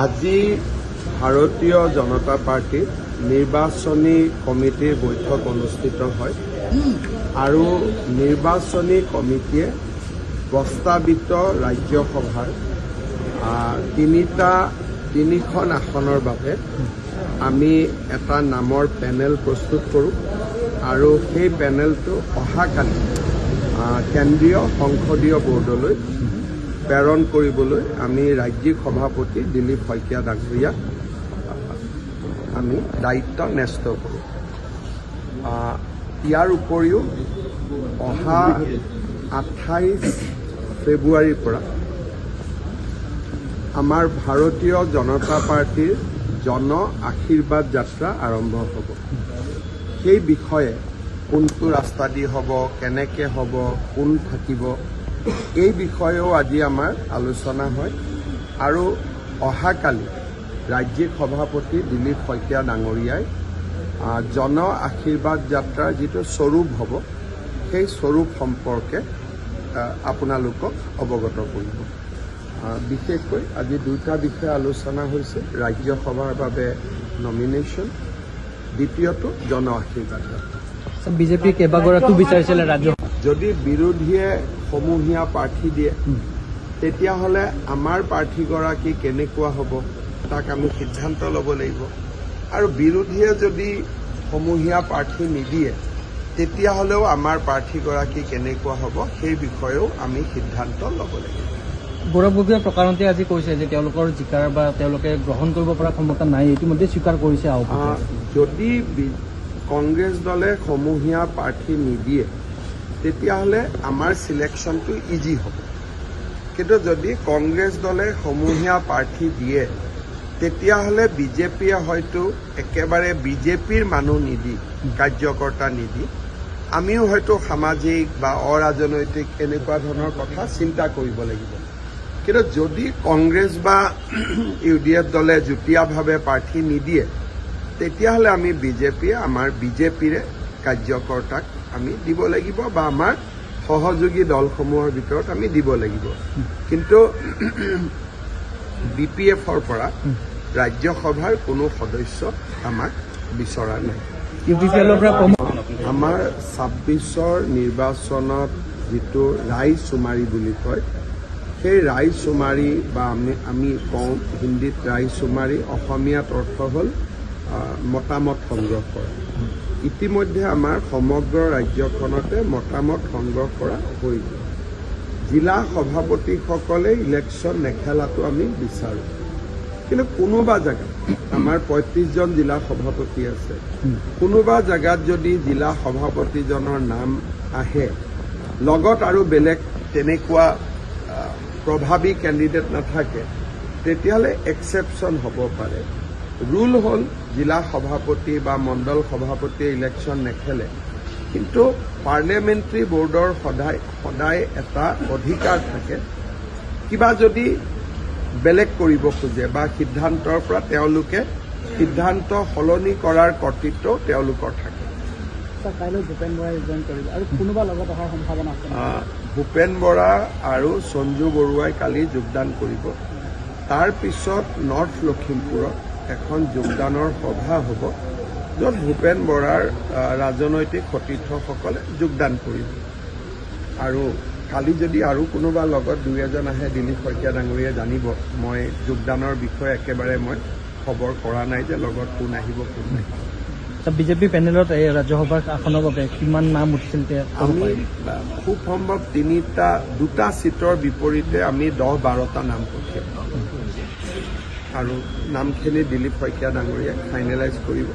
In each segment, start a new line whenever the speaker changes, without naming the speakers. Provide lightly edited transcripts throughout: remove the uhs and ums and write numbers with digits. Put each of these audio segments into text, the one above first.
আজি ভাৰতীয় জনতা পাৰ্টিৰ নিৰ্বাচনী কমিটিৰ বৈঠক অনুষ্ঠিত হয় আৰু নিৰ্বাচনী কমিটিয়ে প্ৰস্তাৱিত ৰাজ্যসভাৰ তিনিখন আসনৰ বাবে আমি এটা নামৰ পেনেল প্ৰস্তুত কৰোঁ আৰু সেই পেনেলটো অহাকালি কেন্দ্ৰীয় সংসদীয় বোৰ্ডলৈ প্ৰেৰণ কৰিবলৈ আমি ৰাজ্যিক সভাপতি দিলীপ শইকীয়া ডাঙৰীয়াক আমি দায়িত্ব ন্যস্ত কৰোঁ। ইয়াৰ উপৰিও অহা 28 ফেব্ৰুৱাৰীৰ পৰা আমাৰ ভাৰতীয় জনতা পাৰ্টিৰ জন আশীৰ্বাদ যাত্ৰা আৰম্ভ হ'ব। সেই বিষয়ে কোনটো ৰাস্তা দি হ'ব, কেনেকৈ হ'ব, কোন থাকিব, এই বিষয়েও আজি আমাৰ আলোচনা হয় আৰু অহাকালি ৰাজ্যিক সভাপতি দিলীপ শইকীয়া ডাঙৰীয়াই জন আশীৰ্বাদ যাত্ৰাৰ যিটো স্বৰূপ হ'ব সেই স্বৰূপ সম্পৰ্কে আপোনালোকক অৱগত কৰিব। বিশেষকৈ আজি দুটা বিষয় আলোচনা হৈছে, ৰাজ্যসভাৰ বাবে নমিনেশ্যন, দ্বিতীয়টো জন আশীৰ্বাদ যাত্ৰা।
বিজেপি কেইবাগৰাকীও বিচাৰিছিলে ৰাজ্য,
যদি বিৰোধীয়ে সমূহীয়া প্ৰাৰ্থী দিয়ে তেতিয়াহ'লে আমাৰ প্ৰাৰ্থীগৰাকী কেনেকুৱা হ'ব তাক আমি সিদ্ধান্ত ল'ব লাগিব, আৰু বিৰোধীয়ে যদি সমূহীয়া প্ৰাৰ্থী নিদিয়ে তেতিয়াহ'লেও আমাৰ প্ৰাৰ্থীগৰাকী কেনেকুৱা হ'ব সেই বিষয়েও আমি সিদ্ধান্ত ল'ব লাগিব।
গৌৰৱ গগৈয়ে প্ৰকাৰণতে আজি কৈছে যে তেওঁলোকৰ জিকাৰ বা তেওঁলোকে গ্ৰহণ কৰিব পৰা ক্ষমতা নাই, ইতিমধ্যে স্বীকাৰ কৰিছে।
যদি কংগ্ৰেছ দলে সমূহীয়া প্ৰাৰ্থী নিদিয়ে তেতিয়াহ'লে আমাৰ চিলেকশ্যনটো ইজি হ'ব, কিন্তু যদি কংগ্ৰেছ দলে সমূহীয়া প্ৰাৰ্থী দিয়ে তেতিয়াহ'লে বিজেপিয়ে হয়তো একেবাৰে বিজেপিৰ মানুহ নিদি, কাৰ্যকৰ্তা নিদি, আমিও হয়তো সামাজিক বা অৰাজনৈতিক এনেকুৱা ধৰণৰ কথা চিন্তা কৰিব লাগিব। কিন্তু যদি কংগ্ৰেছ বা UDF দলে যুটীয়াভাৱে প্ৰাৰ্থী নিদিয়ে তেতিয়াহ'লে আমি আমাৰ বিজেপিৰে কাৰ্যকৰ্তাক আমি দিব লাগিব বা আমাৰ সহযোগী দলসমূহৰ ভিতৰত আমি দিব লাগিব। কিন্তু BPFৰ পৰা ৰাজ্যসভাৰ কোনো সদস্য আমাক বিচৰা নাই। আমাৰ 26ৰ নিৰ্বাচনত যিটো ৰায়চুমাৰী বুলি কয়, সেই ৰায়চুমাৰী বা আমি কওঁ হিন্দীত ৰায়চুমাৰী, অসমীয়াত অৰ্থ হ'ল মতামত সংগ্ৰহ কৰা। ইতিমধ্যে আমাৰ সমগ্ৰ ৰাজ্যখনতে মতামত সংগ্ৰহ কৰা হৈ গ'ল। জিলা সভাপতিসকলে ইলেকশ্যন নেখেলাটো আমি বিচাৰোঁ, কিন্তু কোনোবা জেগাত আমাৰ 35জন জিলা সভাপতি আছে, কোনোবা জেগাত যদি জিলা সভাপতিজনৰ নাম আহে লগত আৰু বেলেগ তেনেকুৱা প্ৰভাৱী কেণ্ডিডেট নাথাকে তেতিয়াহ'লে এক্সেপশ্যন হ'ব পাৰে। ৰুল হ'ল জিলা সভাপতি বা মণ্ডল সভাপতিয়ে ইলেকশ্যন নেখেলে, কিন্তু পাৰ্লিয়ামেণ্টাৰী বৰ্ডৰ সদায় এটা অধিকাৰ থাকে, কিবা যদি বেলেগ কৰিব খোজে বা সিদ্ধান্তৰ পৰা তেওঁলোকে সিদ্ধান্ত সলনি কৰাৰ কৰ্তৃত্ব তেওঁলোকৰ থাকে। ভূপেন বৰা আৰু সঞ্জু বৰুৱাই কালি যোগদান কৰিব। তাৰ পিছত নৰ্থ লখিমপুৰত এখন যোগদানৰ সভা হ'ব য'ত ভূপেন বৰাৰ ৰাজনৈতিক সতীৰ্থসকলে যোগদান কৰিব। আৰু কালি যদি আৰু কোনোবা লগত দুই এজন আহে, দিলীপ শইকীয়া ডাঙৰীয়াই জানিব, মই যোগদানৰ বিষয়ে একেবাৰে মই খবৰ কৰা নাই যে লগত কোন আহিব কোন নাহিব।
বিজেপি পেনেলত এই ৰাজ্যসভাৰ আসনৰ বাবে কিমান নাম উঠিছিল?
আমি খুব সম্ভৱ দুটা ছিটৰ বিপৰীতে আমি 10-12টা নাম পঠিয়াম আৰু নামখিনি দিলীপ শইকীয়া ডাঙৰীয়াই ফাইনেলাইজ কৰিব।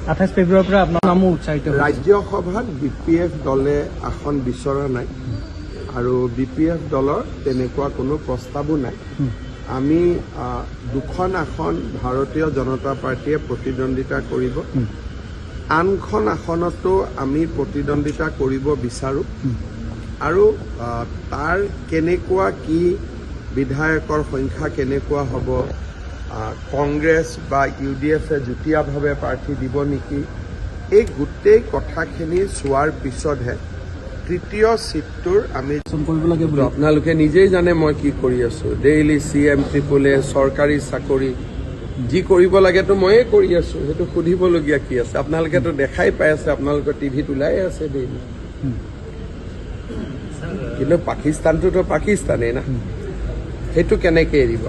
28 ফেব্ৰুৱাৰীৰ পৰা আপোনাৰ নামো উৎসাহিত।
ৰাজ্যসভাত BPF দলে আসন বিচৰা নাই আৰু BPF দলৰ তেনেকুৱা কোনো প্ৰস্তাৱো নাই। আমি 2খন আসন ভাৰতীয় জনতা পাৰ্টীয়ে প্ৰতিদ্বন্দ্বিতা কৰিব, আনখন আসনতো আমি প্ৰতিদ্বন্দ্বিতা কৰিব বিচাৰোঁ আৰু তাৰ কেনেকুৱা কি বিধায়কৰ সংখ্যা কেনেকুৱা হ'ব, কংগ্ৰেছ বা UDFে যুটীয়াভাৱে প্ৰাৰ্থী দিব নেকি, এই গোটেই কথাখিনি চোৱাৰ পিছতহে তৃতীয় ছিটটোৰ আমি
কৰিব লাগে বুলি
আপোনালোকে নিজেই জানে মই কি কৰি আছো ডেইলি CM ট্ৰিপলে চৰকাৰী চাকৰি যি কৰিব লাগেতো ময়ে কৰি আছো সেইটো সুধিবলগীয়া কি আছে আপোনালোকেতো দেখাই পাই আছে আপোনালোকৰ টিভিত ওলাই আছে ডেইলি কিন্তু পাকিস্তানটোতো পাকিস্তানেই না সেইটো কেনেকে এৰিব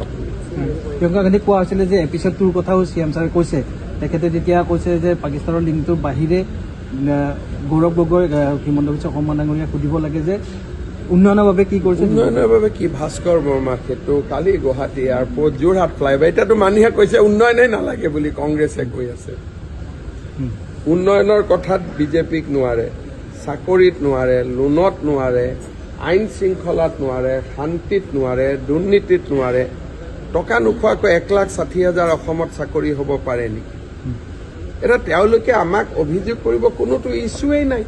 প্ৰিয়ংকা গান্ধীক কোৱা হৈছিলে যে এপিছড 2ৰ কথাও CM ছাৰে কৈছে তেখেতে তেতিয়া কৈছে যে পাকিস্তানৰ লিংকটোৰ বাহিৰে গৌৰৱ গগৈ হিমন্ত বিশ্ব শৰ্মা ডাঙৰীয়াক সুধিব লাগে যে উন্নয়নৰ বাবে কি কৰিছে
উন্নয়নৰ বাবে কি ভাস্কৰ বৰ্মা সেইটো কালি গুৱাহাটী এয়াৰপৰ্ট যোৰহাট ফ্লাইঅভাৰ এতিয়াতো মানুহে কৈছে উন্নয়নেই নালাগে বুলি কংগ্ৰেছে কৈ আছে উন্নয়নৰ কথাত বিজেপিক নোৱাৰে চাকৰিত নোৱাৰে লোনত নোৱাৰে আইন শৃংখলাত নোৱাৰে শান্তিত নোৱাৰে দুৰ্নীতিত নোৱাৰে টকা নোখোৱাকৈ 1,60,000 অসমত চাকৰি হ'ব পাৰে নেকি এটা তেওঁলোকে আমাক অভিযোগ কৰিব কোনোটো ইছ্যুৱেই নাই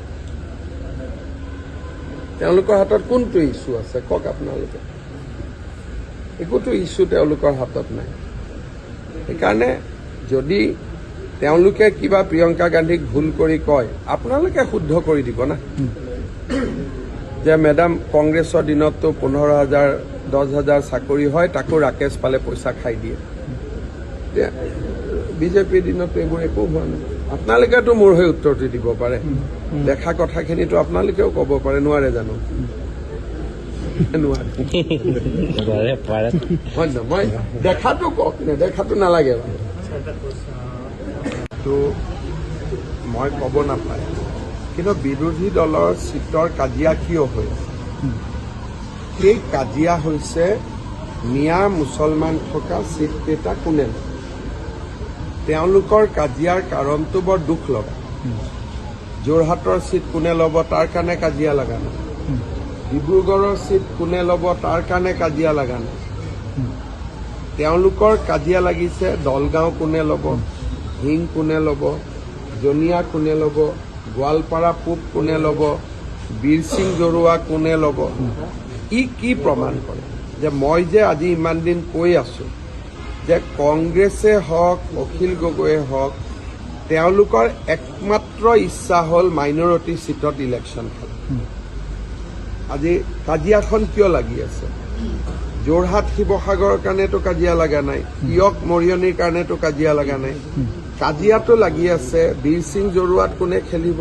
তেওঁলোকৰ হাতত কোনটো ইছ্যু আছে কওক আপোনালোকে একোটো ইছ্যু তেওঁলোকৰ হাতত নাই সেইকাৰণে যদি তেওঁলোকে কিবা প্ৰিয়ংকা গান্ধীক ভুল কৰি কয় আপোনালোকে শুদ্ধ কৰি দিব না যে মেডাম কংগ্ৰেছৰ দিনততো 15,000 10,000 চাকৰি হয় তাকো ৰাকেশ পালে পইচা খাই দিয়ে বিজেপিৰ দিনতো এইবোৰ একো হোৱা নাই আপোনালোকেতো মোৰ হৈ উত্তৰটো দিব পাৰে দেখা কথাখিনিতো আপোনালোকেও ক'ব পাৰে নোৱাৰে জানো মই দেখাটো কওক নেদেখাটো নালাগে তো মই ক'ব নাপায় কিন্তু বিৰোধী দলৰ চিটৰ কাজিয়া কিয় হৈ সেই কাজিয়া হৈছে মিয়া মুছলমান থকা চিটকেইটা কোনে তেওঁলোকৰ কাজিয়াৰ কাৰণটো বৰ দুখ লগা যোৰহাটৰ চিট কোনে ল'ব তাৰ কাৰণে কাজিয়া লগা নাই ডিব্ৰুগড়ৰ চিট কোনে ল'ব তাৰ কাৰণে কাজিয়া লগা নাই তেওঁলোকৰ কাজিয়া লাগিছে দলগাঁও কোনে ল'ব হিং কোনে ল'ব জনিয়া কোনে ল'ব গোৱালপাৰা পূব কোনে ল'ব বীৰসিং জৰুৱা কোনে ল'ব ই কি প্ৰমাণ কৰে যে মই যে আজি ইমান দিন কৈ আছো যে কংগ্ৰেছে হওক অখিল গগৈয়ে হওক তেওঁলোকৰ একমাত্ৰ ইচ্ছা হ'ল মাইনৰিটি চিটত ইলেকশ্যন খেলা আজি কাজিয়াখন কিয় লাগি আছে যোৰহাট শিৱসাগৰৰ কাৰণেতো কাজিয়া লগা নাই তিয়ক মৰিয়নিৰ কাৰণেতো কাজিয়া লগা নাই কাজিয়াটো লাগি আছে বীৰসিং জৰুৱাত কোনে খেলিব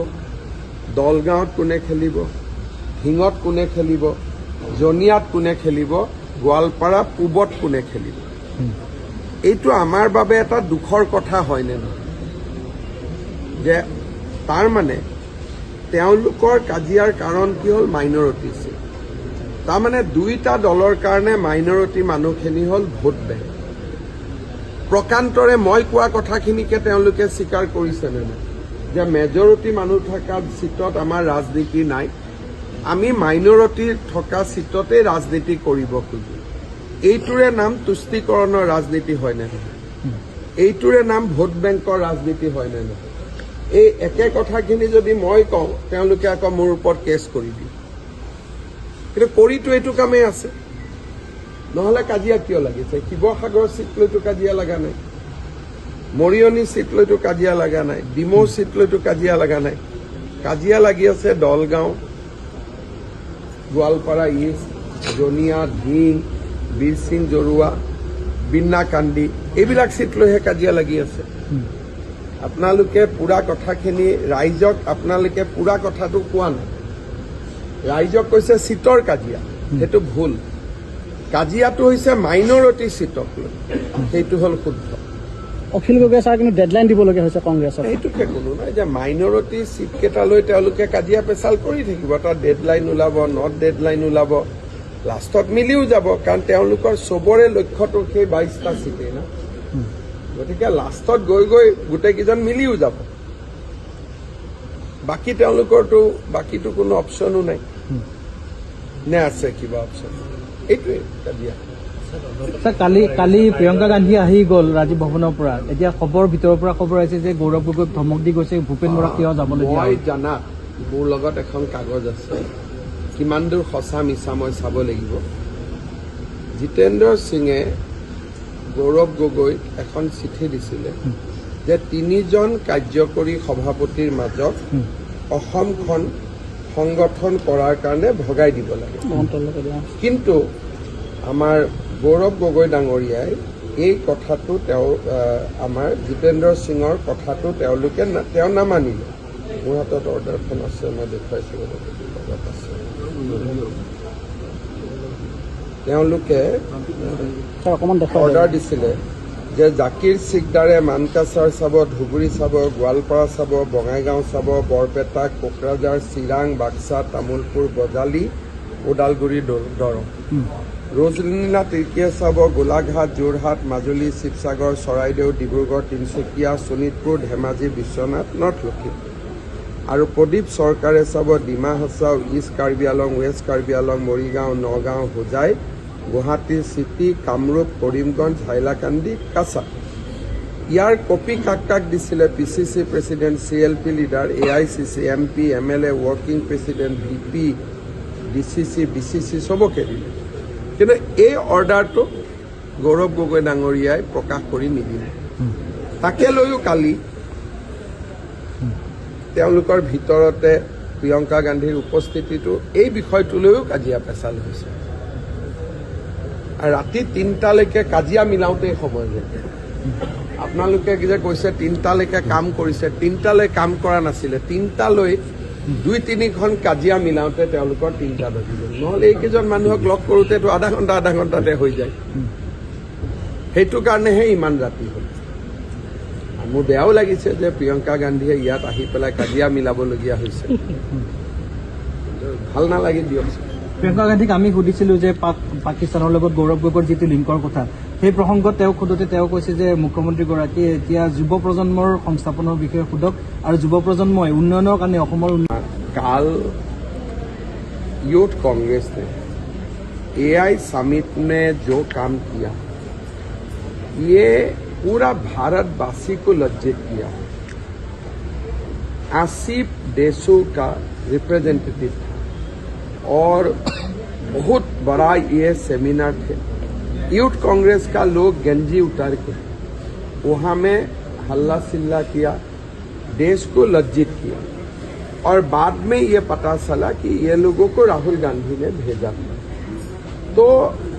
দলগাঁৱত কোনে খেলিব হিঙত কোনে খেলিব জনিয়াত কোনে খেলিব গোৱালপাৰা পূবত কোনে খেলিব এইটো আমাৰ বাবে এটা দুখৰ কথা হয়নে নহয় যে তাৰ মানে তেওঁলোকৰ কাজিয়াৰ কাৰণ কি হ'ল মাইনৰিটি চিট তাৰমানে দুইটা দলৰ কাৰণে মাইনৰিটি মানুহখিনি হ'ল ভোট বেংক প্ৰকান্তৰে মই কোৱা কথাখিনিকে তেওঁলোকে স্বীকাৰ কৰিছে নে নাই যে মেজৰিটি মানুহ থকা চিটত আমাৰ ৰাজনীতি নাই আমি মাইনৰিটি থকা চিটতেই ৰাজনীতি কৰিব খোজো এইটোৰে নাম তুষ্টিকৰণৰ ৰাজনীতি হয় নে নহয় এইটোৰে নাম ভোট বেংকৰ ৰাজনীতি হয় নে নহয় এই একে কথাখিনি যদি মই কওঁ তেওঁলোকে আকৌ মোৰ ওপৰত কেছ কৰি দিয়ে কিন্তু কৰিতো এইটো কামেই আছে নহ'লে কাজিয়া কিয় লাগিছে শিৱসাগৰ চিট লৈতো কাজিয়া লগা নাই মৰিয়নি চিট লৈতো কাজিয়া লগা নাই ডিমৌ চিট লৈতো কাজিয়া লগা নাই কাজিয়া লাগি আছে দলগাঁও গোৱালপাৰা ইষ্ট জনিয়া ধিং বীৰসিং জৰুৱা বিন্নাকান্দি এইবিলাক চিট লৈহে কাজিয়া লাগি আছে আপোনালোকে পুৰা কথাখিনি ৰাইজক আপোনালোকে পুৰা কথাটো কোৱা নাই ৰাইজক কৈছে চিটৰ কাজিয়া সেইটো ভুল কাজিয়াটো হৈছে মাইনৰিটি চিটক লৈ সেইটো হ'ল শুদ্ধ
অখিল গগৈ ছাৰ কিন্তু ডেডলাইন দিবলগীয়া হৈছে কংগ্ৰেছক
এইটোকে কোনো নাই যে মাইনৰিটি চিটকেইটা লৈ তেওঁলোকে কাজিয়া পেচাল কৰি থাকিব এটা ডেডলাইন ওলাব নট ডেডলাইন ওলাব লাষ্টত মিলিও যাব কাৰণ তেওঁলোকৰ চবৰে লক্ষ্যটো সেই 22টা চিটেই না গতিকে লাষ্টত গৈ গৈ গোটেইকেইজন মিলিও যাব বাকী তেওঁলোকৰতো বাকীতো কোনো অপশ্যনো নাই নে আছে কিবা অপশ্যন এইটোৱে কাজিয়া
কালি প্ৰিয়ংকা গান্ধী আহি গ'ল ৰাজীৱ ভৱনৰ পৰা এতিয়া খবৰ ভিতৰৰ পৰা খবৰ আহিছে যে গৌৰৱ গগৈক ধমক দি গৈছে ভূপেন বৰা কিয় যাবলৈ দিয়া
মই জানাত মোৰ লগত এখন কাগজ আছে কিমান দূৰ সঁচা মিছা মই চাব লাগিব জিতেন্দ্ৰ সিঙে গৌৰৱ গগৈক এখন চিঠি দিছিলে যে 3জন কাৰ্যকৰী সভাপতিৰ মাজত অসমখন সংগঠন কৰাৰ কাৰণে ভগাই দিব লাগে কিন্তু আমাৰ গৌৰৱ গগৈ ডাঙৰীয়াই এই কথাটো আমাৰ জিতেন্দ্ৰ সিঙৰ কথাটো তেওঁ নামানিলে মোৰ হাতত অৰ্ডাৰখন আছে মই দেখুৱাইছোঁ লগত আছে তেওঁলোকে অৰ্ডাৰ দিছিলে যে জাকিৰ চিকদাৰে মানকাছাৰ চাব ধুবুৰী চাব গোৱালপাৰা চাব বঙাইগাঁও চাব বৰপেটা কোকৰাঝাৰ চিৰাং বাক্সা তামোলপুৰ বজালী ওদালগুৰি দৰং ৰজনীনা তিৰ্কীয়ে চাব গোলাঘাট যোৰহাট মাজুলী শিৱসাগৰ চৰাইদেউ ডিব্ৰুগড় তিনিচুকীয়া শোণিতপুৰ ধেমাজি বিশ্বনাথ নৰ্থ লখিমপুৰ আৰু প্ৰদীপ চৰকাৰে চাব Dima Hasao east Karbi Along west Karbi Along Morigaon Nagaon Hojai Guwahati city Kamrup Karimganj Hailakandi Cachar ইয়াৰ কপি কাক দিছিলে PCC president CLP leader AICC MP MLA working president VP DCC BCC চবকে দিলে কিন্তু এই অৰ্ডাৰটো গৌৰৱ গগৈ ডাঙৰীয়াই প্ৰকাশ কৰি নিদিলে তাকে লৈও কালি তেওঁলোকৰ ভিতৰতে প্ৰিয়ংকা গান্ধীৰ উপস্থিতিটো এই বিষয়টো লৈও কাজিয়া পেচাল হৈছে আৰু ৰাতি 3টালৈকে কাজিয়া মিলাওঁতেই সময় যায় আপোনালোকে যে কৈছে 3টালৈকে কাম কৰিছে 3টালৈ কাম কৰা নাছিলে 3টালৈ 2-3খন কাজিয়া মিলাওঁতে তেওঁলোকৰ 3টা বাজি গ'ল নহ'লে এইকেইজন মানুহক লগ কৰোঁতেতো আধা ঘণ্টাতে হৈ যায় সেইটো কাৰণেহে ইমান ৰাতি হ'ল মোৰ বেয়াও লাগিছে যে প্ৰিয়ংকা গান্ধীয়ে ইয়াত আহি পেলাই কাজিয়া মিলাবলগীয়া হৈছে ভাল নালাগে দিয়কচোন
প্ৰিয়ংকা গান্ধীক আমি সুধিছিলোঁ যে পাকিস্তানৰ লগত গৌৰৱ গগৈৰ যিটো লিংকৰ কথা সেই প্ৰসংগত তেওঁক সোধোতে তেওঁ কৈছে যে মুখ্যমন্ত্ৰীগৰাকীয়ে এতিয়া যুৱ প্ৰজন্মৰ সংস্থাপনৰ বিষয়ে সোধক আৰু যুৱ প্ৰজন্মই উন্নয়নৰ কাৰণে অসমৰ
কাল यूथ कांग्रेस ने AI समिट में जो काम किया ये पूरा भारतवासी को लज्जित किया 80 देशों का रिप्रेजेंटेटिव था और बहुत बड़ा ये सेमिनार थे यूथ कांग्रेस का लोग गंजी उतार के वहाँ में हल्ला सिल्ला किया देश को लज्जित किया और बाद में ये पता चला कि ये लोगों को राहुल गांधी ने भेजा तो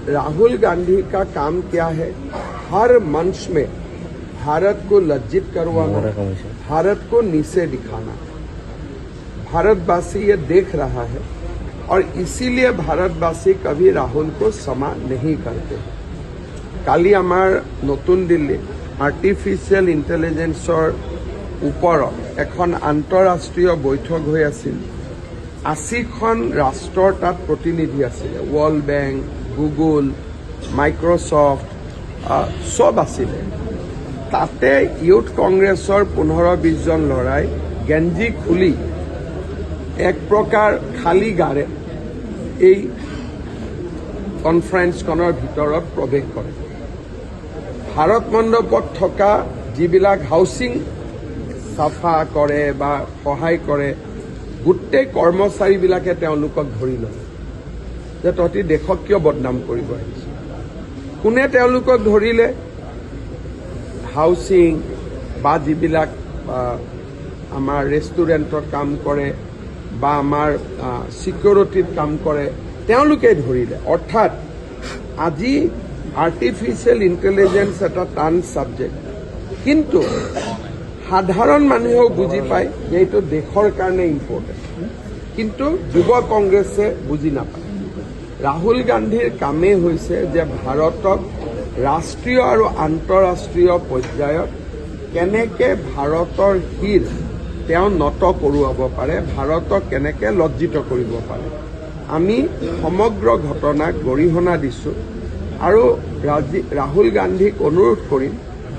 राहुल गांधी का काम क्या है हर मंच में भारत को लज्जित करवाना भारत को नीचे दिखाना भारतवासी ये देख रहा है और इसीलिए भारतवासी कभी राहुल को क्षमा नहीं करते काली आमार नतुन दिल्ली आर्टिफिशियल इंटेलिजेंसर ওপৰত এখন আন্তঃৰাষ্ট্ৰীয় বৈঠক হৈ আছিল 80খন ৰাষ্ট্ৰৰ তাত প্ৰতিনিধি আছিল ৱৰ্ল্ড বেংক গুগল মাইক্ৰ'ছফ্ট সব আছিল তাতে ইউথ কংগ্ৰেছৰ 15-20 জন ল'ৰাই গেঞ্জি খুলি এক প্ৰকাৰ খালী গাৰে এই কনফাৰেন্সখনৰ ভিতৰত প্ৰৱেশ কৰে ভাৰত মণ্ডপত থকা যিবিলাক হাউচিং চাফা কৰে বা সহায় কৰে গোটেই কৰ্মচাৰীবিলাকে তেওঁলোকক ধৰি লয় যে তহঁতি দেশক কিয় বদনাম কৰিব আহিছ কোনে তেওঁলোকক ধৰিলে হাউচিং বা যিবিলাক আমাৰ ৰেষ্টুৰেণ্টত কাম কৰে বা আমাৰ সিকিউৰিটিত কাম কৰে তেওঁলোকে ধৰিলে অৰ্থাৎ আজি আৰ্টিফিচিয়েল ইণ্টেলিজেন্স এটা টান ছাবজেক্ট কিন্তু সাধাৰণ মানুহেও বুজি পায় যে এইটো দেশৰ কাৰণে ইম্পৰ্টেণ্ট কিন্তু যুৱ কংগ্ৰেছে বুজি নাপায় ৰাহুল গান্ধীৰ কামেই হৈছে যে ভাৰতক ৰাষ্ট্ৰীয় আৰু আন্তঃৰাষ্ট্ৰীয় পৰ্যায়ত কেনেকৈ ভাৰতৰ শিৰ তেওঁ নত কৰোৱাব পাৰে ভাৰতক কেনেকৈ লজ্জিত কৰিব পাৰে আমি সমগ্ৰ ঘটনাক গৰিহণা দিছোঁ আৰু ৰাহুল গান্ধীক অনুৰোধ কৰিম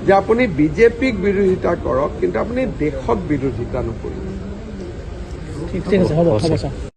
যে আপুনি বিজেপিক বিৰোধিতা কৰক কিন্তু আপুনি দেশক বিৰোধিতা নকৰিব
ঠিক আছে হ'ব